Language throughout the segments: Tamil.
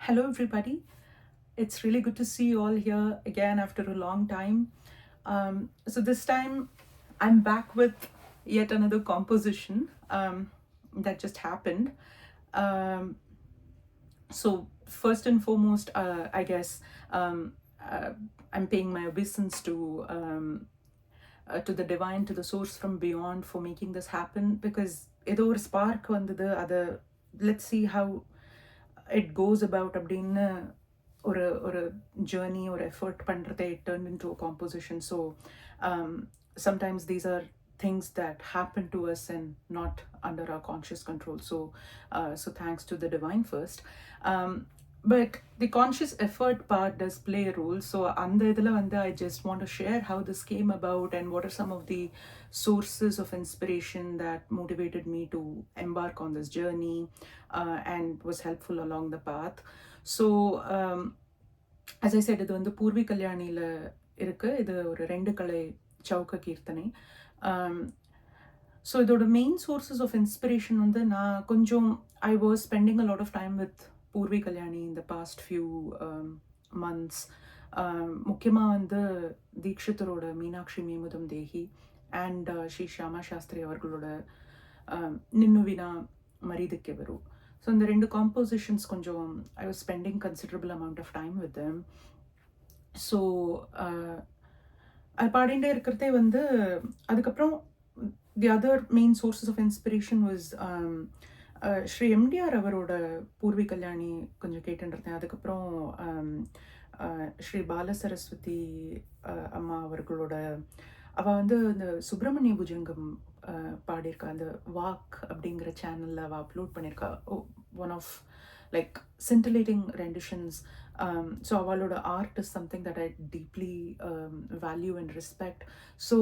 Hello, everybody. It's really good to see you all here again after a long time. So, this time I'm back with yet another composition that just happened. Um, so, first and foremost, I guess um, uh, I'm paying my obeisance to the divine, to the source from beyond for making this happen because ஏதோ ஒரு ஸ்பார்க் வந்தது அதை let's see how it goes about அப்படின்னு ஒரு journey or effort பண்றதை it turned into a composition. So um, sometimes these are things that happen to us and not under our conscious control. So thanks to the divine first. But the conscious effort part does play a role. So அந்த இதில் வந்து I just want to share how this came about and what are some of the sources of inspiration that motivated me to embark on this journey and was helpful along the path. So as I said, இது வந்து பூர்வி கல்யாணியில் இருக்குது. இது ஒரு 2 கலை சவுக்க கீர்த்தனை. ஸோ இதோட மெயின் சோர்சஸ் ஆஃப் இன்ஸ்பிரேஷன் வந்து நான் கொஞ்சம் I was spending a lot of time with Purvi Kalyani இந்த பாஸ்ட் ஃபியூ மந்த்ஸ். முக்கியமாக வந்து தீக்ஷிதரோட மீனாட்சி மேமுதம் தேஹி அண்ட் ஸ்ரீ ஷியாமா சாஸ்திரி அவர்களோட நின்னு வினா மரிதுக்கெவரு. ஸோ இந்த 2 காம்போசிஷன்ஸ் கொஞ்சம் I was spending considerable amount of time with them. So அது பாடிகிட்டே இருக்கிறதே வந்து அதுக்கப்புறம் the other main sources of inspiration was Shri MDR அவரோட பூர்வி கல்யாணி கொஞ்சம் கேட்டுருந்தேன். அதுக்கப்புறம் ஸ்ரீ பால சரஸ்வதி அம்மா அவர்களோட அவள் வந்து இந்த சுப்பிரமணிய புஜங்கம் பாடியிருக்கா. அந்த வாக் அப்படிங்கிற சேனலில் அவள் அப்லோட் பண்ணியிருக்கா. One of like scintillating renditions. So அவளோட art is something that I deeply value and respect. So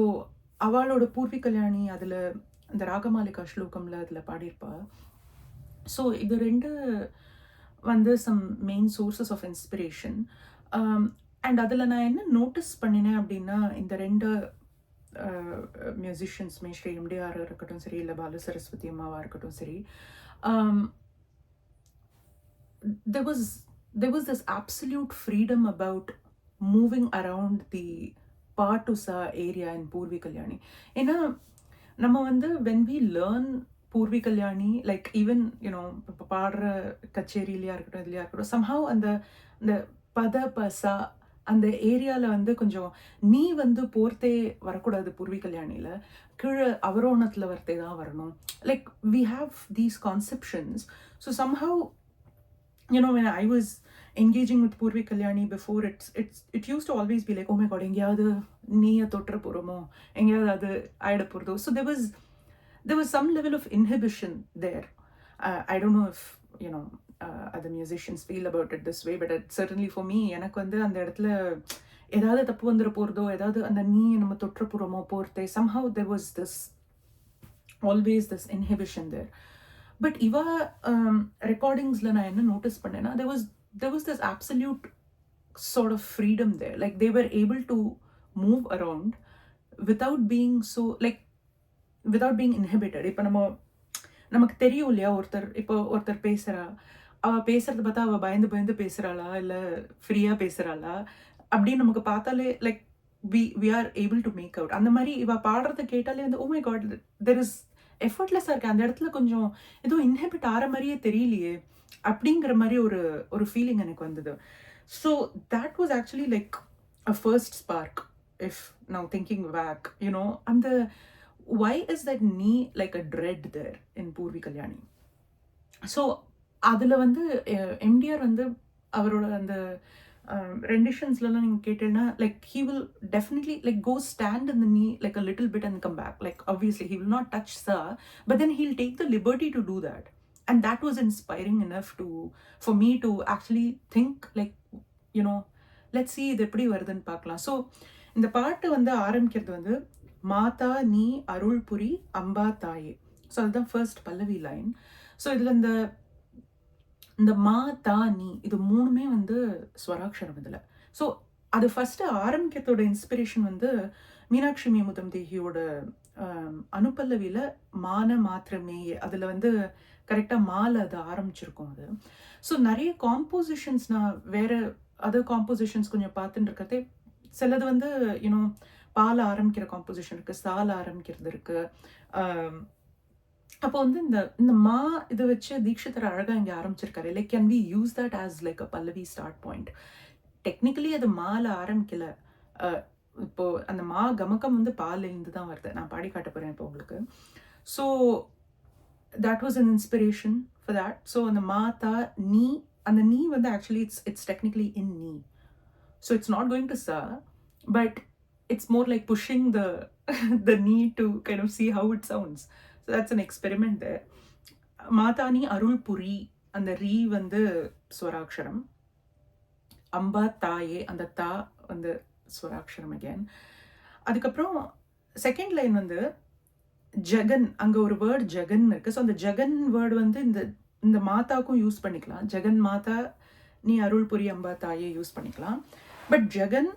அவளோட பூர்வி கல்யாணி அதில் இந்த ராகமாலிகா ஸ்லோகமில் அதில் பாடியிருப்பா. ஸோ இது 2 வந்து some main sources of inspiration. And அதில் நான் என்ன நோட்டீஸ் பண்ணினேன் அப்படின்னா, இந்த 2 மியூசிஷியன்ஸுமே ஸ்ரீ எம்டிஆர் இருக்கட்டும் சரி, இல்லை பால சரஸ்வதி அம்மாவாக இருக்கட்டும் சரி, there was this absolute freedom about moving around the Patusa area in Purvi Kalyani. ஏன்னா நம்ம வந்து when we learn Purvi Kalyani, like even you know இப்போ பாடுற கச்சேரியிலையா இருக்கட்டும் இதுலையா இருக்கட்டும், somehow அந்த பத பசா அந்த ஏரியாவில் வந்து கொஞ்சம் நீ வந்து போர்த்தே வரக்கூடாது பூர்வி கல்யாணியில், கீழே அவரோணத்தில் வரத்தே தான் வரணும். Like we have these conceptions. So somehow, you know, when I was engaging with Purvi Kalyani before, it used to always be like, oh my god, எங்கேயாவது நீயை தொட்டுற போகிறோமோ, எங்கேயாவது அது ஆயிட போகிறதோ. So there was some level of inhibition there. I don't know if, you know, other musicians feel about it this way, but certainly for me, எனக்கு வந்து அந்த இடத்துல ஏதாவது தப்பு வந்துட போகிறதோ, ஏதாவது அந்த நீ நம்ம தொட்டுற போகிறோமோ போகிறதே, somehow there was this always this inhibition there. But இவா ரெக்கார்டிங்ஸில் நான் என்ன நோட்டீஸ் பண்ணேன்னா, there was this absolute sort of freedom there. Like they were able to move around without being so, like without being inhibited. இப்போ நமக்கு தெரியும் இல்லையா, ஒருத்தர் பேசுகிறா, அவள் பேசுகிறத பார்த்தா அவள் பயந்து பேசுகிறாளா இல்லை ஃப்ரீயாக பேசுகிறாளா அப்படின்னு நமக்கு பார்த்தாலே like we are able to make out. அந்த மாதிரி இவள் பாடுறத கேட்டாலே வந்து, oh my god, there is எஃபர்ட்லெஸ்ஸாக இருக்குது, அந்த இடத்துல கொஞ்சம் ஏதோ இன்ஹிபிட் ஆகிற மாதிரியே தெரியலையே அப்படிங்கிற மாதிரி ஒரு ஃபீலிங் எனக்கு வந்தது. So that was actually like a first spark. If now thinking back, you know, and why is that knee like a dread there in Purvi Kalyani? So அதில் வந்து எம்டிஆர் வந்து அவரோட அந்த ரெண்டிஷன்ஸ்லாம் நீங்கள் கேட்டீங்கன்னா, like he will definitely like go stand in the knee like a little bit and come back. Like obviously he will not touch Sa, but then he'll take the liberty to do that. And that was inspiring enough for me to actually think like, you know, let's see இது எப்படி வருதுன்னு பார்க்கலாம். ஸோ இந்த பாட்டு வந்து ஆரம்பிக்கிறது வந்து, மாதா நீ அருள் புரி அம்பா தாயே. ஸோ அதுதான் ஃபர்ஸ்ட் பல்லவி லைன். ஸோ இதில் இந்த மா தா நீ இது 3மே வந்து ஸ்வராட்சரம் இதில். ஸோ அது ஃபஸ்ட்டு ஆரம்பிக்கிறதோட இன்ஸ்பிரேஷன் வந்து மீனாட்சி மேமுதம் தேகியோட அனுப்பல்லவியில மான மாத்திரமேயே அதுல வந்து கரெக்டா மால அது ஆரம்பிச்சிருக்கும் அது. ஸோ நெறைய காம்போசிஷன்ஸ் நான் வேற அதர் காம்போசிஷன்ஸ் கொஞ்சம் பார்த்துட்டு இருக்கிறதே, சிலது வந்து யூனோ பால ஆரம்பிக்கிற காம்போசிஷன் இருக்கு, சால ஆரம்பிக்கிறது இருக்கு. அம் அப்போ வந்து இந்த இந்த மா இத வச்சு தீக்ஷிதர் அழகா இங்க ஆரம்பிச்சிருக்காரு. Like can we use that as like a pallavi start point. Technically அது மால ஆரம்பிக்கல. அ இப்போ அந்த மா கமகம் வந்து பாலேருந்து தான் வருது. நான் பாடி காட்ட போறேன் இப்போ உங்களுக்கு. So that was an inspiration for that. So அந்த மா, தா, நீ, அந்த நீ வந்து actually it's technically in ni. So it's not going to sa, but it's more like pushing the the need to kind of see how it sounds. So that's an experiment there. மாதானி அருள் புரி, அந்த ரீ வந்து ஸ்வராட்சரம். அம்பா தாயே, அந்த தா வந்து ஸ்வராட்சரம் அகேன். அதுக்கப்புறம் செகண்ட் லைன் வந்து ஜெகன், அங்க ஒரு வேர்ட் ஜெகன் இருக்கு. ஸோ அந்த ஜெகன் வேர்டு வந்து இந்த இந்த மாதாக்கும் யூஸ் பண்ணிக்கலாம். ஜெகன் மாதா நீ அருள் புரி அம்பா தாயே யூஸ் பண்ணிக்கலாம். பட் ஜெகன்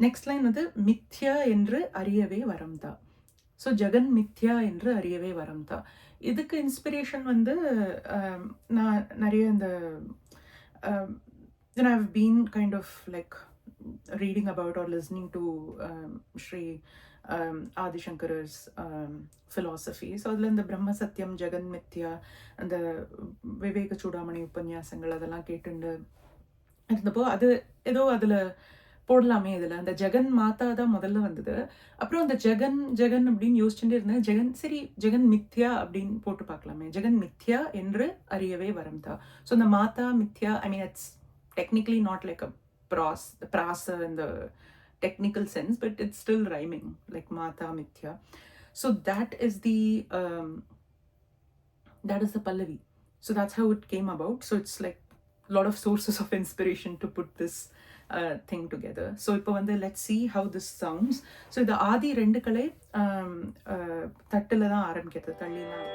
நெக்ஸ்ட் லைன் வந்து மித்யா என்று அறியவே வரம்தா. ஸோ ஜெகன் மித்யா என்று அறியவே வரம்தா. இதுக்கு இன்ஸ்பிரேஷன் வந்து நான் நிறைய இந்த I've been kind of like reading about or listening to Sri Adi Shankara's philosophy. So அதில் இந்த பிரம்ம சத்தியம், ஜெகன் மித்யா, அந்த விவேக சூடாமணி உபன்யாசங்கள் அதெல்லாம் கேட்டுண்டு இருந்தப்போ அது ஏதோ அதில் போடலாமே இதில் அந்த ஜெகன் மாதா தான் முதல்ல வந்தது. அப்புறம் அந்த ஜெகன் ஜெகன் அப்படின்னு யோசிச்சுட்டே இருந்தேன். ஜெகன் சரி ஜெகன் மித்யா அப்படின்னு போட்டு பார்க்கலாமே. ஜெகன் மித்யா என்று அறியவே வரம்தா. ஸோ இந்த மாதா மித்யா, I mean it's technically not like a prasa in the technical sense, but it's still rhyming like mata mithya. So that is the pallavi. So that's how it came about. So it's like a lot of sources of inspiration to put this thing together. So ipo vande let's see how this sounds. So the ஆதி ரெண்டு கலை தட்டுல தான் ஆரம்பிக்கிறது, தள்ளிலாம்.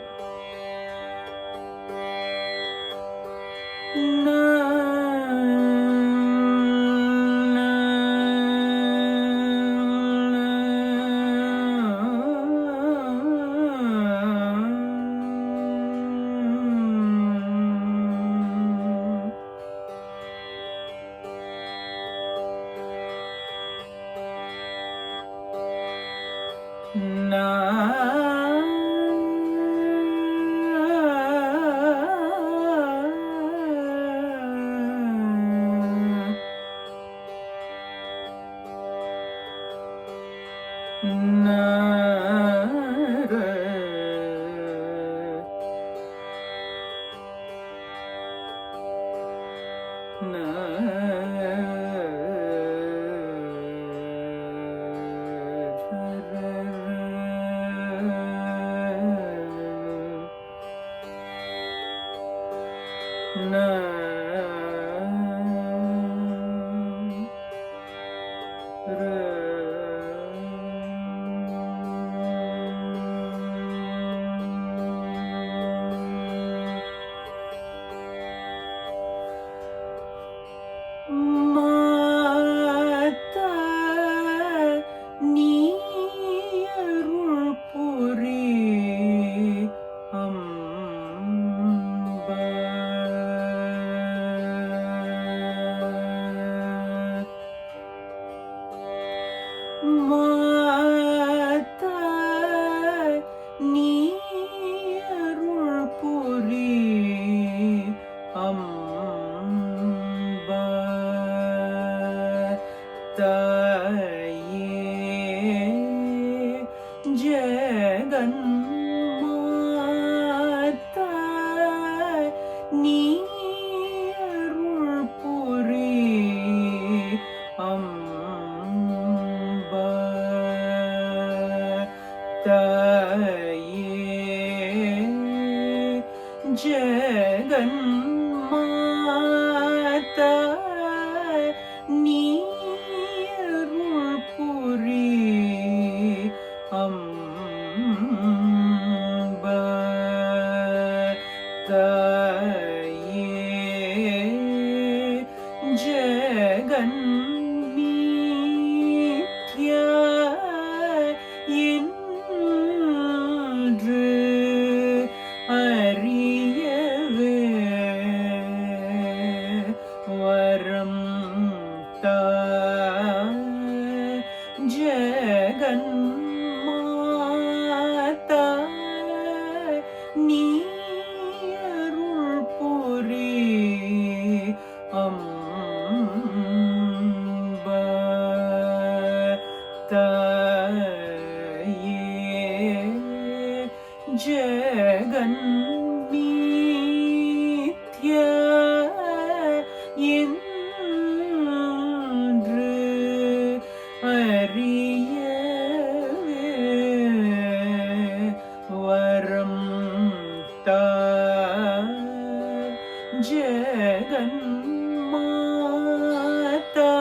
மாதா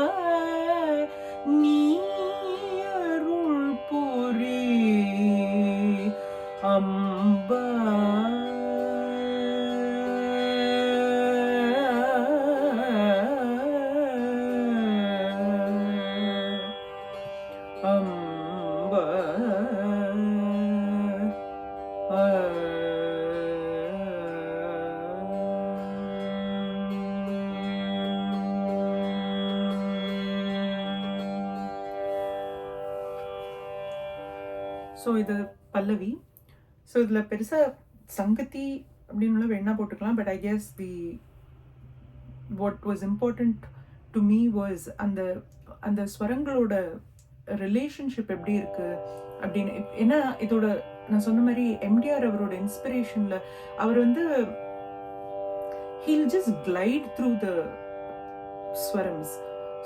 நீ அருள் புரி அம்பா அம்பா ஸோ இது பல்லவி. ஸோ இதில் பெருசாக சங்கதி அப்படின்னு வேணா போட்டுக்கலாம். But I guess what was important to me was அந்த ஸ்வரங்களோட ரிலேஷன்ஷிப் எப்படி இருக்கு அப்படின்னு. ஏன்னா இதோட நான் சொன்ன மாதிரி எம்டிஆர் அவரோட இன்ஸ்பிரேஷன்ல அவர் வந்து he'll just glide through the swarams.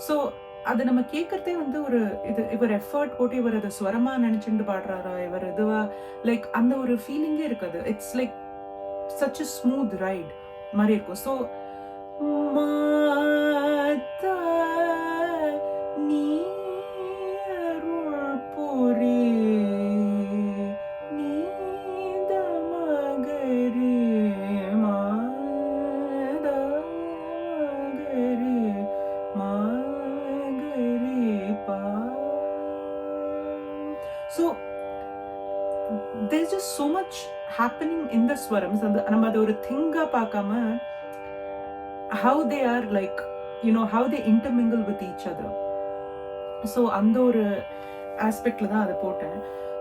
So அதை நம்ம கேட்கறதே வந்து ஒரு இவர் எஃபர்ட் போட்டு இவர் அதை ஸ்வரமா நினைச்சுட்டு பாடுறாரா, இவர் இதுவா, லைக் அந்த ஒரு ஃபீலிங்கே இருக்காது. It's like such a smooth right மாதிரி இருக்கும். ஸோ மாதா நீ அருள் புரி நீத மகரி மாதா மகரி மகரி பா. So there's just so much happening in the swarams. And நம்ம அதை ஒரு திங்கா பார்க்காம how they are like, you know, how they intermingle with each other. So அந்த ஒரு ஆஸ்பெக்ட்ல தான் அதை போட்டேன்.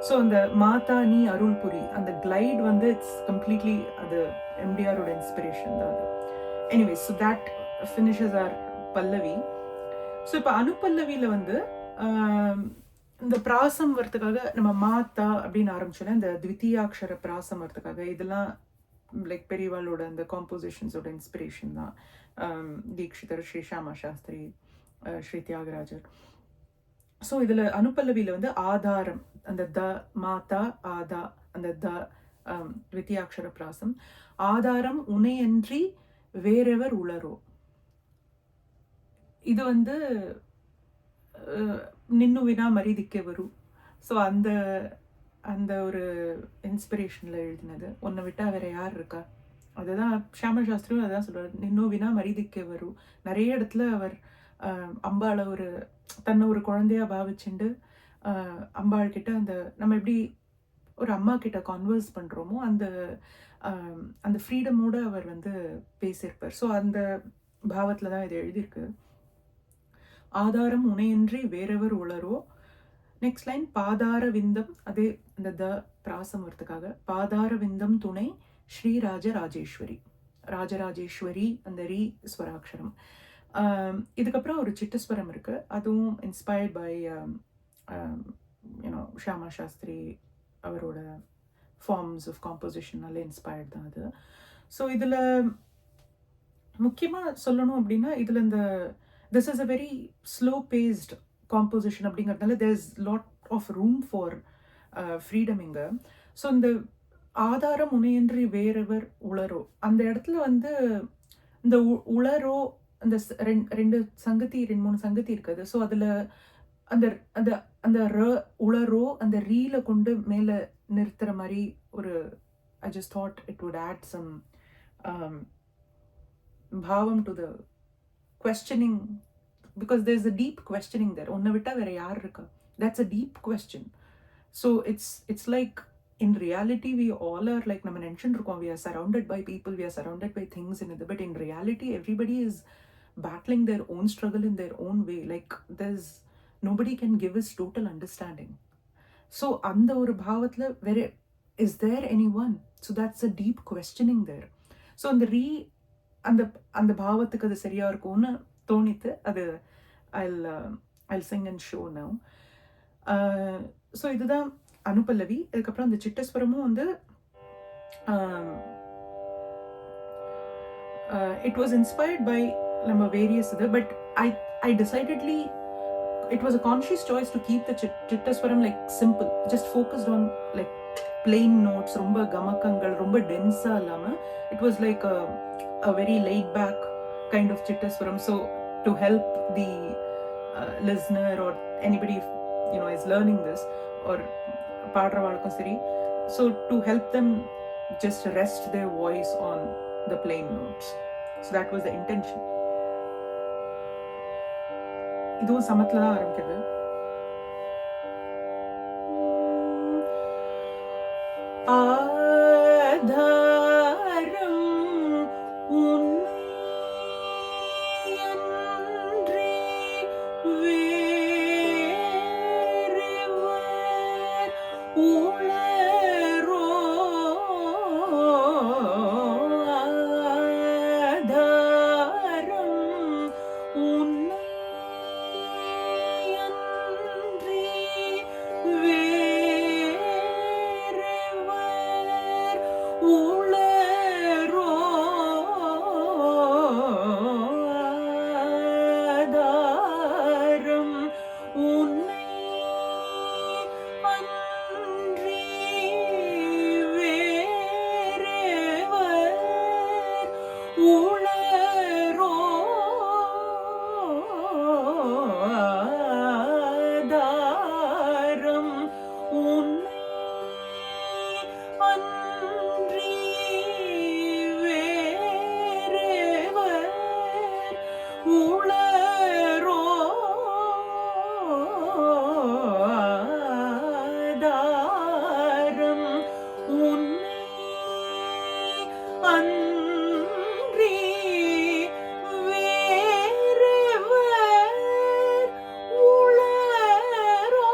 ஸோ அந்த மாதா நீ அருள் புரி அந்த கிளைட் வந்து இட்ஸ் கம்ப்ளீட்லி அது எம்டிஆரோட இன்ஸ்பிரேஷன் தான் அது. Anyway so that finishes our pallavi. So இப்போ அனுப்பல்லவியில் வந்து இந்த பிராசம் வரத்துக்காக நம்ம மாதா அப்படின்னு ஆரம்பிச்சோன்னா இந்த த்விதீயாட்சர பிராசம் வரத்துக்காக இதெல்லாம் லைக் பெரியவாளோட அந்த காம்போசிஷன்ஸோட இன்ஸ்பிரேஷன் தான். தீக்ஷிதர், ஸ்ரீ ஷியாமா சாஸ்திரி, ஸ்ரீ தியாகராஜர். ஸோ இதில் அனுப்பல்லவியில் வந்து ஆதாரம் அந்த த மாதா ஆதா அந்த த த்விதீயாட்சர பிராசம். ஆதாரம் உனையன்றி வேறெவர் உளரோ. இது வந்து நின்னு வினா மரிதிக்கவரு. ஸோ அந்த அந்த ஒரு இன்ஸ்பிரேஷனில் எழுதினது. உன்னை விட்டால் வேற யார் இருக்கா, அதுதான் ஷியாமா சாஸ்திரியும் அதான் சொல்கிறார். நின்னு வினா மரிதிக்கவரு. நிறைய இடத்துல அவர் அம்பாளை ஒரு தன்னை ஒரு குழந்தையா பாவிச்சுண்டு அம்பாள் கிட்ட அந்த நம்ம எப்படி ஒரு அம்மா கிட்ட கான்வர்ஸ் பண்ணுறோமோ அந்த அந்த ஃப்ரீடமோடு அவர் வந்து பேசியிருப்பார். ஸோ அந்த பாவத்தில் தான் இது எழுதியிருக்கு. ஆதாரம் உனையின்றி வேறெவர் உளரோ. நெக்ஸ்ட் லைன் பாதார விந்தம், அதே இந்த த பிராசம் வரத்துக்காக பாதார விந்தம் துணை ஸ்ரீ ராஜராஜேஸ்வரி. ராஜராஜேஸ்வரி அந்த ரீ ஸ்வராட்சரம். இதுக்கப்புறம் ஒரு சிட்டஸ்வரம் இருக்கு, அதுவும் inspired by you know Shyama Shastri அவரோட ஃபார்ம்ஸ் ஆஃப் காம்போசிஷனால இன்ஸ்பயர்ட் தான் அது. ஸோ இதில் முக்கியமாக சொல்லணும் அப்படின்னா இதில் இந்த this is a very slow paced composition அப்படிங்கிறதுனால there's lot of room for freedom இங்க. ஸோ இந்த ஆதாரம் உனையின்றி வேறெவர் உளரோ அந்த இடத்துல வந்து இந்த உளரோ அந்த ரெண்டு மூணு சங்கதி இருக்குது. ஸோ அதில் அந்த அந்த அந்த உளரோ அந்த ரீல கொண்டு மேலே நிறுத்துற மாதிரி ஒரு I just thought it would add some bhavam to the questioning, because there's a deep questioning there. Unna vitta vera yaar irukka, that's a deep question. So it's like in reality we all are like nama nenchundirukom, we are surrounded by people, we are surrounded by things in it, but in reality everybody is battling their own struggle in their own way. Like there's nobody can give us total understanding. So அந்த ஒரு பாவத்துல வேற is there anyone? So that's a deep questioning there. So அந்த அந்த அந்த பாவத்துக்கு அது சரியா இருக்கும்னு தோணித்து அது I'll sing and show now. So இதுதான் அனுப்பல்லவி. அதுக்கப்புறம் அந்த சிட்டஸ்வரமும் வந்து இட் வாஸ் இன்ஸ்பயர்ட் பை நம்ம வேரியஸ் இது, but I decidedly it was a conscious choice to keep the chittaswaram like simple, just focused on like plain notes, ரொம்ப கமக்கங்கள் ரொம்ப டென்ஸா இல்லாம it was like a very laid back kind of chittaswaram. So to help the listener or anybody is learning this or பாடுறவாளுக்கும் சரி, so to help them just rest their voice on the plain notes. So that was the intention. இதுவும் சமத்துல தான் ஆரம்பிக்குது. ஆதாரம் உன்னை அன்றி வேறெவர் உளரோ. ஆதாரம் உன்னை அன்றி வேறெவர் உளரோ. ஆதாரம் உன்னை அன்றி வேறெவர் உளரோ. ஆதாரம் உன்னை அன்றி வேறெவர் உளரோ. ஆதாரம் உன்னை அன்றி வேறெவர் உளரோ.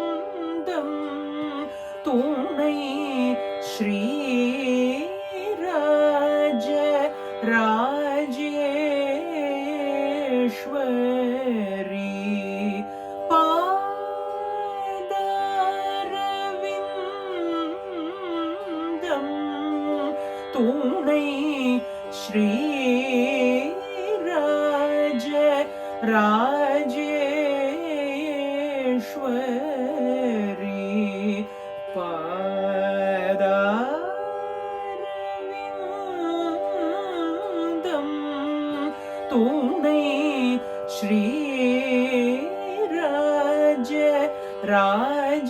பாதரவிந்தம் துணை ஸ்ரீராஜ ராஜேஸ்வரி. பாதரவிந்தம் துணை ஸ்ரீராஜ ராஜேஸ்வரி. பாதரவிந்தம் துணை ஸ்ரீராஜ ராஜேஸ்வரி.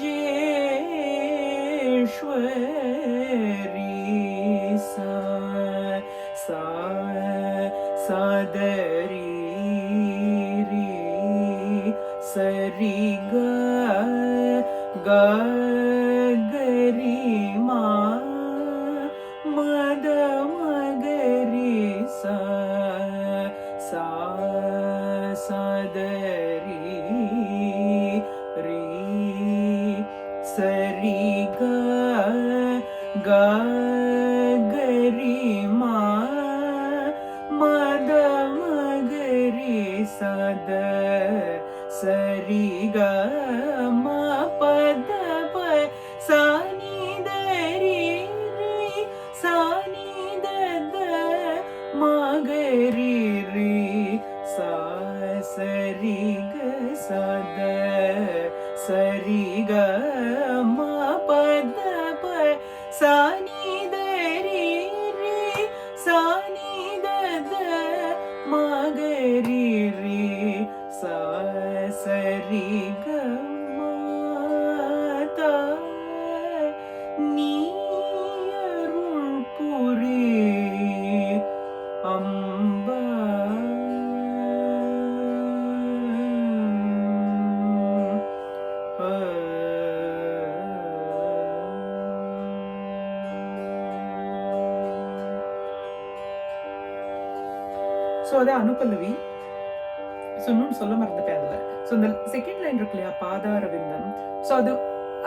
சாதரி சரி கரி மா மத மகரி சாதரி சரி கரி மா மத மகரி சத சரி க ம பத ப சானி தரி சானி தத மகரி ரி சா சரி க சத சரி க ம பத ப சானி தரி சானி தத மகரி ரி சா சரி க மாதா நீ அருள் புரி அம்பா. ஸோ அது அனுபல்லவி. ஸோ இன்னும் சொல்ல மறந்துட்டேன் அதில். ஸோ இந்த செகண்ட் லைன் இருக்கு இல்லையா, பாதாரவிந்தம். ஸோ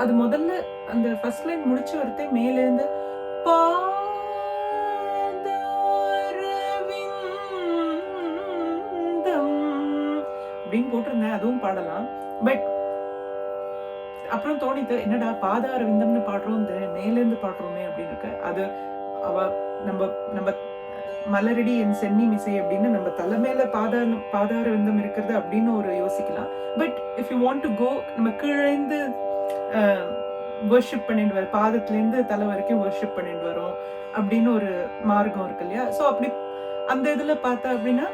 அது முதல்ல அந்த ஃபர்ஸ்ட் லைன் முடிச்சு வரத்தே மேலேருந்து பாதாரவிந்தம் அப்படின்னு போட்டிருந்தேன். அதுவும் பாடலாம். பட் அப்புறம் தோணித்து, என்னடா பாதாரவிந்தம்னு பாடுறோம், மேலேருந்து பாடுறோமே அப்படின்னு இருக்கு. அது நம்ம மலரடி என் சென்னி மிசை அப்படின்னு நம்ம தலைமையில பாதாரவிந்தம் இருக்கிறது அப்படின்னு ஒரு யோசிக்கலாம். But if you want to go, நம்ம கீழேந்து வர்ஷிப் பண்ணிட்டு வர, பாதத்துலேருந்து தலை வரைக்கும் வர்ஷிப் பண்ணிட்டு வரோம் அப்படின்னு ஒரு மார்க்கம் இருக்கு இல்லையா. ஸோ அப்படி அந்த இதுல பார்த்தா அப்படின்னா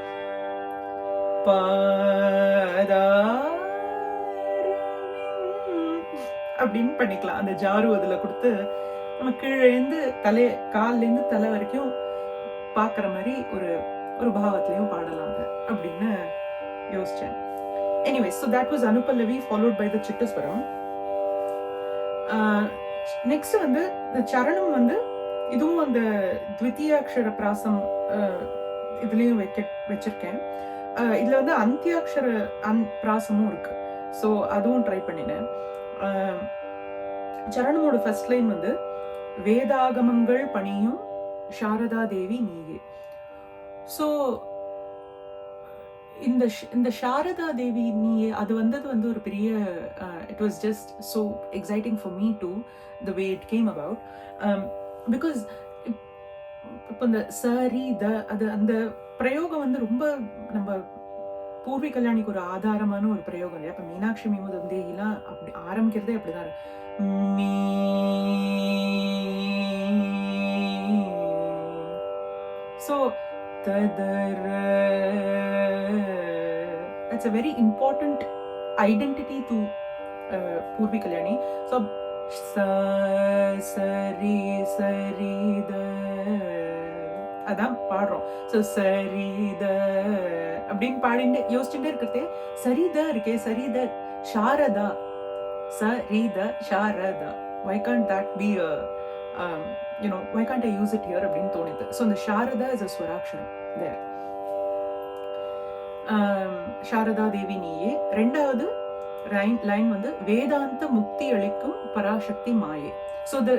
அப்படின்னு பண்ணிக்கலாம். அந்த ஜாரு அதுல கொடுத்து நம்ம கீழேந்து தலை, கால்லேருந்து தலை வரைக்கும் பாக்குற மாதிரி ஒரு ஒரு பாவத்திலையும் பாடலாங்க அப்படின்னு யோசிச்சேன். Anyway, so that was Anupallavi followed by the Chittaswaram. Next வந்து இந்த சரணம் வந்து இதுவும் அந்த த்வித்தியாட்சர பிராசம் இதுலயும் வச்சிருக்கேன். இதுல வந்து அந்தியாட்சர பிராசமும் இருக்கு. ஸோ அதுவும் ட்ரை பண்ணினேன். சரணமோட ஃபர்ஸ்ட் லைன் வந்து வேதாகமங்கள் பணியும் சாரதா தேவி நீயே. ஸோ இந்த சாரதா தேவி நீயே அது வந்தது வந்து ஒரு பெரிய it was just so exciting for me to the way it came about. Because இப்போ இந்த சரி த அது அந்த பிரயோகம் வந்து ரொம்ப நம்ம பூர்வி கல்யாணிக்கு ஒரு ஆதாரமான ஒரு பிரயோகம் இல்லையா. இப்போ மீனாட்சி மீமுதந்தேகிலாம் அப்படி ஆரம்பிக்கிறதே அப்படிதான். So that's a very important identity to Purvi Kalyani. So sari sari da அதான் பாடுறோம். ஸோ சரித அப்படின்னு பாடிட்டு யோசிச்சுட்டே இருக்கிறதே சரித இருக்கே, சரித சாரதா, சரித Saradha, why can't that be a why can't I use it here அப்படின்னு தோணுது. ஸோ அந்த Saradha is a ஸ்வராக்ஷரம் there. Saradha தேவி நீயே. ரெண்டாவது லைன் வந்து வேதாந்த முக்தி அளிக்கும் பராசக்தி மாயே. ஸோ இது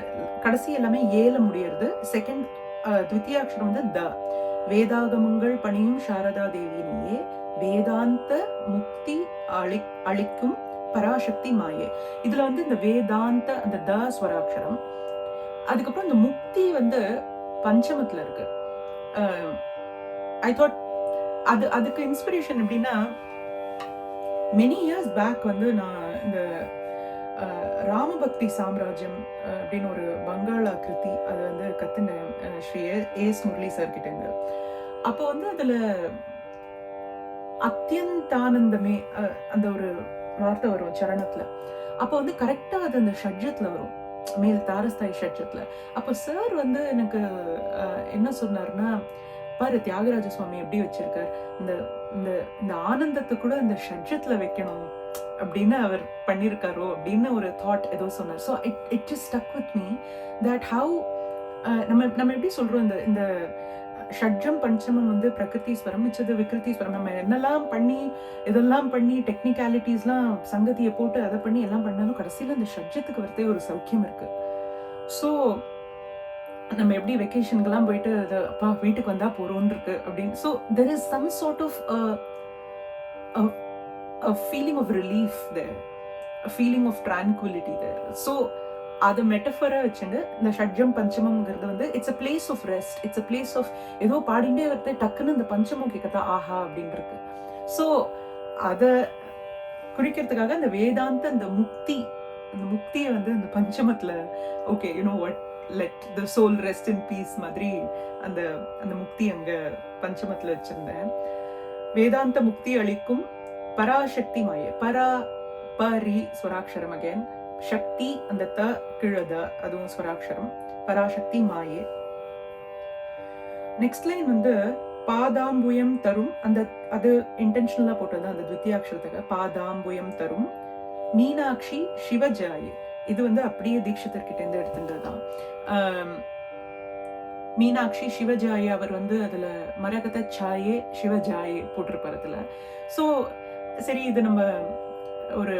கடைசி எல்லாமே ஏல முடியறது. செகண்ட் த்வித்தியாட்சரம் வந்து த. வேதாகமங்கள் பணியும் சாரதா தேவி நீயே, வேதாந்த முக்தி அளிக்கும் பராசக்தி மாயே. இதுல வந்து இந்த வேதாந்த அந்த த ஸ்வராட்சரம். அதுக்கப்புறம் இந்த முக்தி வந்து பஞ்சமத்துல இருக்கு. ஐ தாட் அதுக்கு இன்ஸ்பிரேஷன் எப்படின்னா, மெனி இயர்ஸ் பேக் வந்து நான் இந்த ராமபக்தி சாம்ராஜ்யம் அப்படின்னு ஒரு வங்காள கிருதி அது வந்து கத்துனேன் ஸ்ரீ எஸ் முரளி சார் கிட்ட இருந்து. அப்போ வந்து அதுல அத்தியந்தானந்தமே அந்த ஒரு வார்த்தை வரும் சரணத்துல. அப்போ வந்து கரெக்டா அது அந்த ஷட்ஜத்துல வரும், மேல் தாரஸ்தாய் ஷட்ஜத்துல. அப்போ சார் வந்து எனக்கு என்ன சொன்னார்னா, பாரு தியாகராஜ சுவாமி எப்படி வச்சிருக்கார், இந்த இந்த இந்த ஆனந்தத்தை கூட இந்த ஷட்ஜத்துல வைக்கணும் அப்படின்னு அவர் பண்ணியிருக்காரோ அப்படின்னு ஒரு தாட் ஏதோ சொன்னார். So it just stuck with me that how நம்ம எப்படி சொல்றோம், இந்த ஷட்ஜம் பஞ்சமம் வந்து பிரகிருத்தீஸ்வரம், மிச்சது விக்ருத்தீஸ்வரம். நம்ம என்னெல்லாம் பண்ணி இதெல்லாம் பண்ணி டெக்னிக்காலிட்டிஸ்லாம் சங்கதியை போட்டு அதை பண்ணி எல்லாம் பண்ணாலும் கடைசியில் இந்த ஷட்ஜத்துக்கு வரதே ஒரு சௌக்கியம் இருக்கு. ஸோ நம்ம எப்படி வெக்கேஷனுக்கெல்லாம் போயிட்டு அது அப்பா வீட்டுக்கு வந்தா போறோம்னு இருக்கு அப்படின்னு. So there is some sort of a feeling of relief there, a feeling of tranquility there. So அது மெட்டஃபரா வச்சுட்டு இந்த ஷட்ஜம் பஞ்சமம்ங்கிறது வந்து it's a place of rest, it's a place of ஏதோ பாடிண்டே வரது டக்குன்னு இந்த பஞ்சமம் கேட்கறதா ஆஹா அப்படின்னு இருக்கு. ஸோ அதை குறிக்கிறதுக்காக இந்த வேதாந்த அந்த முக்தியை வந்து அந்த பஞ்சமத்துல okay you know what let the soul rest in peace மாதிரி அந்த அந்த முக்தி அங்க பஞ்சமத்துல வச்சிருந்தேன். வேதாந்த முக்தி அளிக்கும் பராசக்தி மாயே. பரி ஸ்வராட்சரம் அகேன், சக்தி அந்த த கிழத அதுவும் ஸ்வராட்சரம், பராசக்தி மாயே. நெக்ஸ்ட் லைன் வந்து பாதாம்புயம் தரும், அந்த அது இன்டென்ஷனலா போட்டது அந்த த்வித்தியாட்சரத்துக்கு. பாதாம்புயம் தரும் மீனாட்சி சிவஜாயே. இது வந்து அப்படியே தீட்சிதர்கிட்ட இருந்து எடுத்துட்டதுதான். மீனாட்சி சிவஜாயே அவர் வந்து அதுல மரகத சாயே சிவஜாயே போட்டிருப்பார் அதுல. ஸோ சரி இது நம்ம ஒரு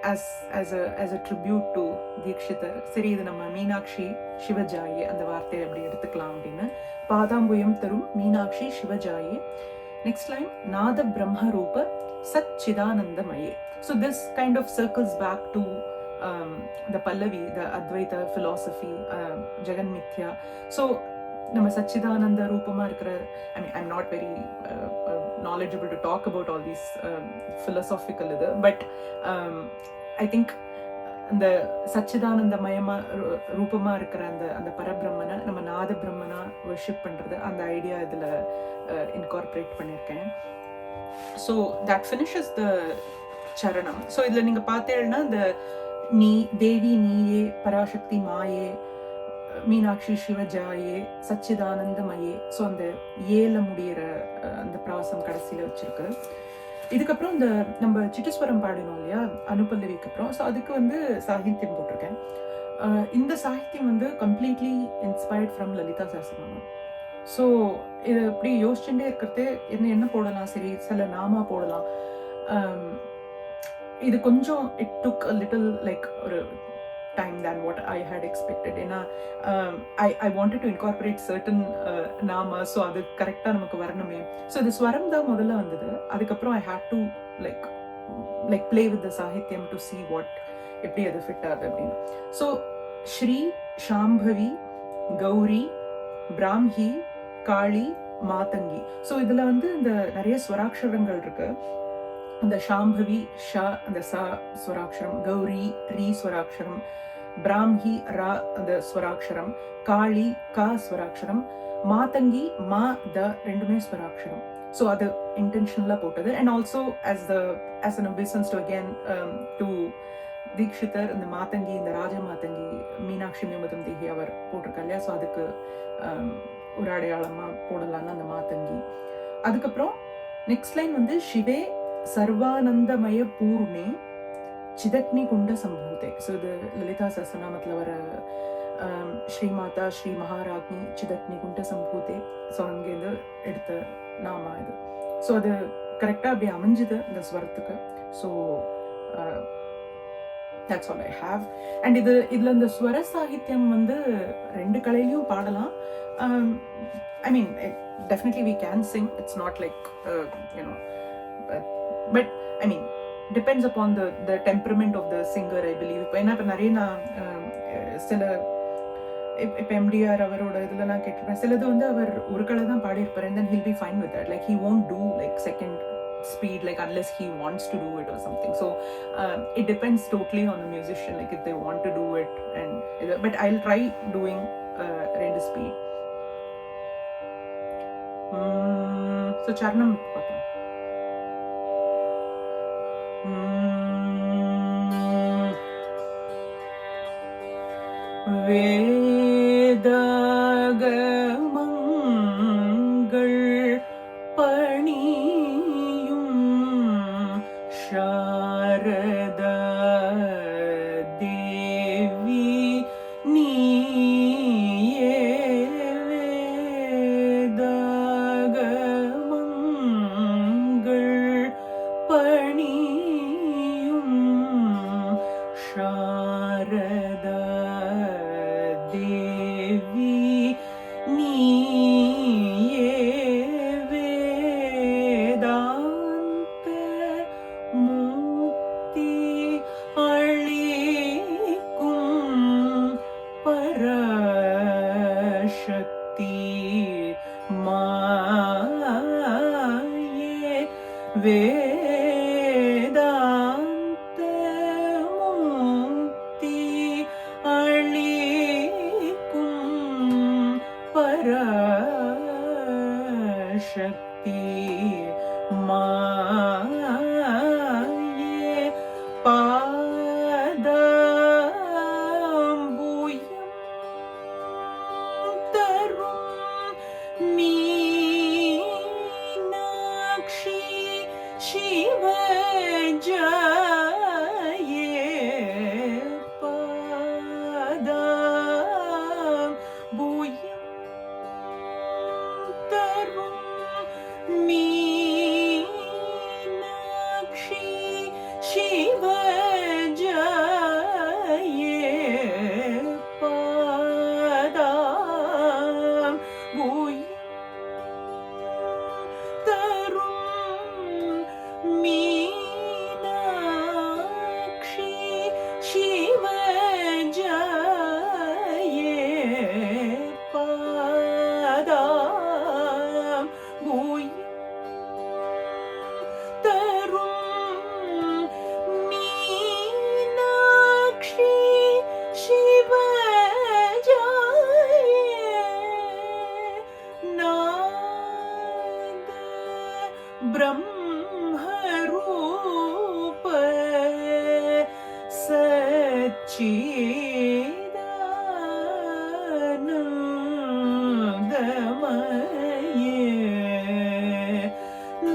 as a tribute to Dikshitar, சரி இது நம்ம மீனாட்சி சிவஜாயே அந்த வார்த்தையை அப்படி எடுத்துக்கலாம் அப்படின்னு. பாதாம்புயம் தரும் மீனாட்சி சிவஜாயே. நெக்ஸ்ட் லைன் நாத பிரம்ம ரூப சச்சிதானந்தமயே. So this kind of circles back to the Pallavi, the Advaita philosophy, Jagan Mithya. So நம்ம சச்சிதானந்த ரூபமா இருக்கிற, I mean I'm not very knowledgeable to talk about all these philosophical இது, but I think அந்த சச்சிதானந்தமயமா ரூபமா இருக்கிற அந்த அந்த பரபிரம்மனை நம்ம நாத பிரம்மனா வர்ஷிப் பண்றது, அந்த ஐடியா இதுல இன்கார்பரேட் பண்ணியிருக்கேன். ஸோ தட் ஃபினிஷஸ் த சரணம். ஸோ இதுல நீங்க பார்த்தேன்னா இந்த நீ தேவி நீயே, பராசக்தி மாயே, மீனாட்சி சிவஜாயே, சச்சிதானந்தமயே. ஸோ அந்த ஏல முடிகிற அந்த பிராசம் கடைசியில வச்சிருக்கு. இதுக்கப்புறம் இந்த நம்ம சிட்டஸ்வரம் பாடினோம் இல்லையா அனுபல்லவிக்கு அப்புறம், ஸோ அதுக்கு வந்து சாகித்யம் போட்டிருக்கேன். இந்த சாகித்யம் வந்து completely inspired from Lalitha Sahasranamam. So இது இப்படி யோசிச்சுட்டே இருக்கிறது என்ன போடலாம், சரி சில நாமா போடலாம். இது கொஞ்சம் it took a little like ஒரு time than what I had expected. ஏன்னா I wanted to incorporate certain நாம, ஸோ அது கரெக்டாக நமக்கு வரணுமே. ஸோ இது ஸ்வரம் தான் முதல்ல வந்தது. அதுக்கப்புறம் I had to like play with the சாகித்யம் to see what எப்படி அது ஃபிட் ஆகுது அப்படின்னு. ஸோ ஸ்ரீ, ஷாம்பவி, கௌரி, பிராம்ஹி, காளி, மாதங்கி. ஸோ இதுல வந்து இந்த நிறைய ஸ்வராட்சரங்கள் இருக்கு. அந்த ஷாம்பவி ஷ அந்த ச ஸ்வராட்சரம், கௌரி ரீ ஸ்வராட்சரம், பிராம்ஹி ரா அந்த ஸ்வராட்சரம், காளி க ஸ்வராட்சரம், மாதங்கி மா த ரெண்டுமே ஸ்வராட்சரம். ஸோ அது இன்டென்ஷனலாக போட்டது. And also as an obeisance to again to Dikshitar, இந்த மாதங்கி, இந்த ராஜ மாதங்கி மீனாட்சி மியமதம் தேகி அவர் போட்டிருக்கா இல்லையா, ஸோ அதுக்கு ஒரு அடையாளமாக போடலான்னு அந்த மாதங்கி. அதுக்கப்புறம் நெக்ஸ்ட் லைன் வந்து சிவே சர்வானந்தமய பூர்ணே சிதக்னி குண்ட சம்பூதே. ஸோ இது லலிதா சஹஸ்ரநாமத்தில் வர ஸ்ரீமாதா ஸ்ரீ மகாராஜ்னி சிதக்னி குண்ட சம்பூதே. ஸோ அங்கேருந்து எடுத்த நாமா இது. ஸோ அது கரெக்டாக அப்படி அமைஞ்சுது இந்த ஸ்வரத்துக்கு. So that's all I have. And இதுல இந்த ஸ்வர சாகித்யம் வந்து ரெண்டு கலையிலையும் பாடலாம். I mean definitely we can sing, it's not like you know, but I mean depends upon the temperament of the singer, I believe. ஏன்னா இப்போ நிறைய நான் சில இப்போ எம்டிஆர் அவரோட இதுல நான் கேட்டிருப்பேன், சிலது வந்து அவர் ஒரு கலை தான் பாடியிருப்பார், and then he'll be fine with that, like he won't do like second speed like unless he wants to do it or something. So it depends totally on the musician, like if they want to do it. And but I'll try doing rendu speed. So charanam paaklam. வேதகமங்கள் பணியும் சாரதா தேவி நீயே, வேதகமங்கள் பணியும் சாரதா தேவி நீயே, வேதாந்த முக்தி அளிக்கும் பராசக்தி மாயே, வேதாந்த முக்தி அளிக்கும் பராசக்தி மாயே, பாதாம்புயம் தரும் மீனாட்சி சிவஜாயே, பாதாம்புயம் தரும் மீ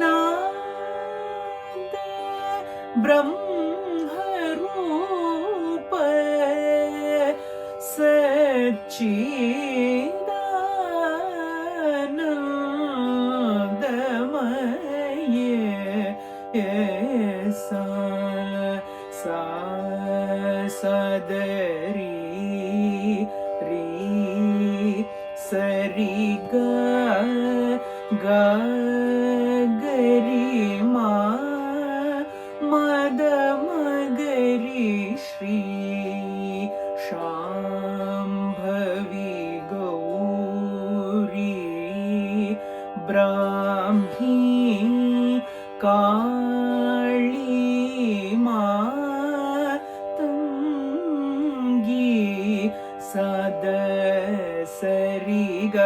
नाद ब्रह्मरूप सच्चिदानन्दमय सा सा सदरी री सरी ग ग गरी मा मद मगरी श्री शाम्भवी गौरी ब्राह्मी काली मातंगी सद सरि ग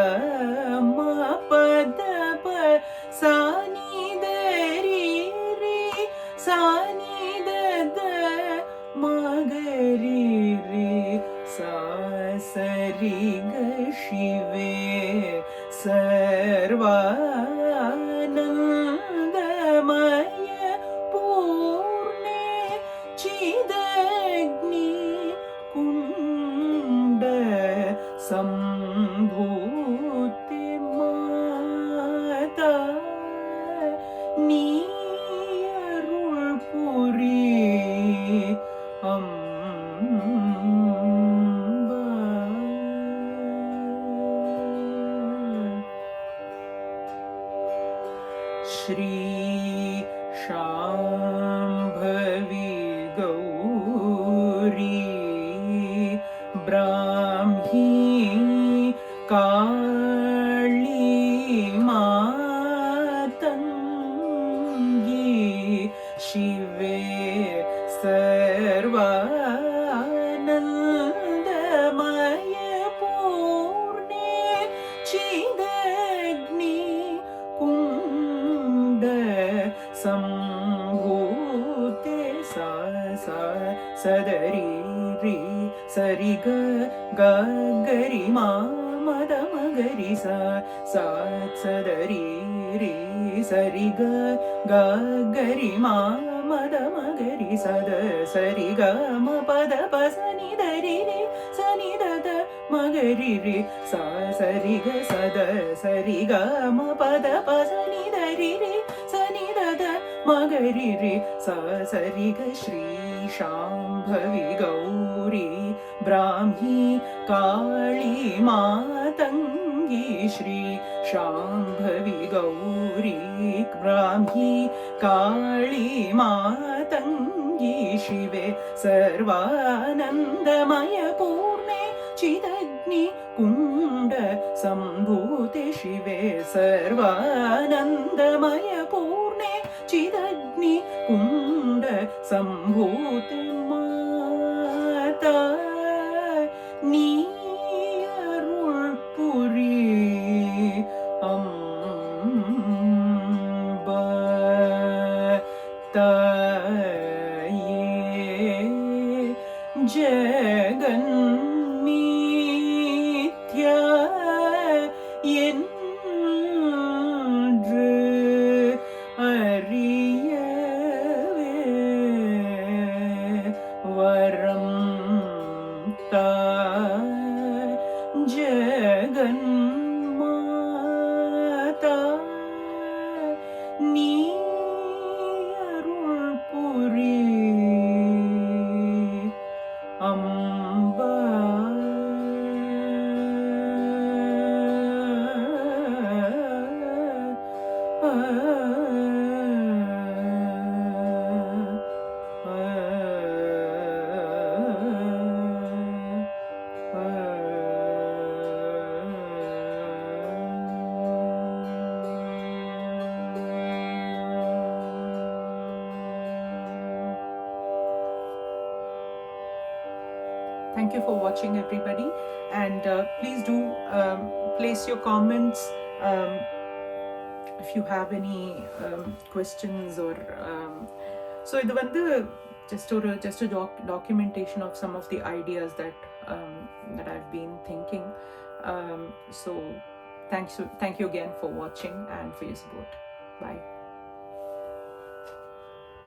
म पद प सानि दरि रि सानि द मगरि रि सा सरि ग शिवे सर्वानन्दमय पूर्णे चिदग्नि कुण्ड सम्भूति माता நீ அருள் புரி அம்பா. ஸ்ரீ शाम्भवी गौरी ब्राह्मी काली मातंगी शिवे सर्वानन्दमय पूर्णे चिदग्नि कुण्ड सम्भूते सा सा सदरी रि सरि ग ग गरि मा मद मगरि सा सा सदरी रि सरि ग ग गरि मा मद मगरि सद सरि ग म पद प सनि दरि रि सनि द मगरि रि सा सरि ग सद सरि ग म पद प सनि दरि रि सनि द मगरि रि सा सरि ग श्री शाम्भवी गौरी ब्राह्मी काली मातंगी श्री शाम्भवी गौरी ब्राह्मी काली मातंगी शिवे सर्वानन्दमय पूर्णे चिदग्नि कुण्ड सम्भूते शिवे सर्वानन्दमय पूर्णे चिदग्नि कुण्ड सम्भूते माता நீ அருள் புரி அம்பா. தாயே ஜெகன்மித்யா என்று அறியவே வரம் தா ஜெகன்மாதா நீ அருள் புரி Amba. Thank you for watching, everybody, and please do place your comments if you have any questions or so இது வந்து just a documentation of some of the ideas that I've been thinking. So Thank you again for watching and for your support. Bye.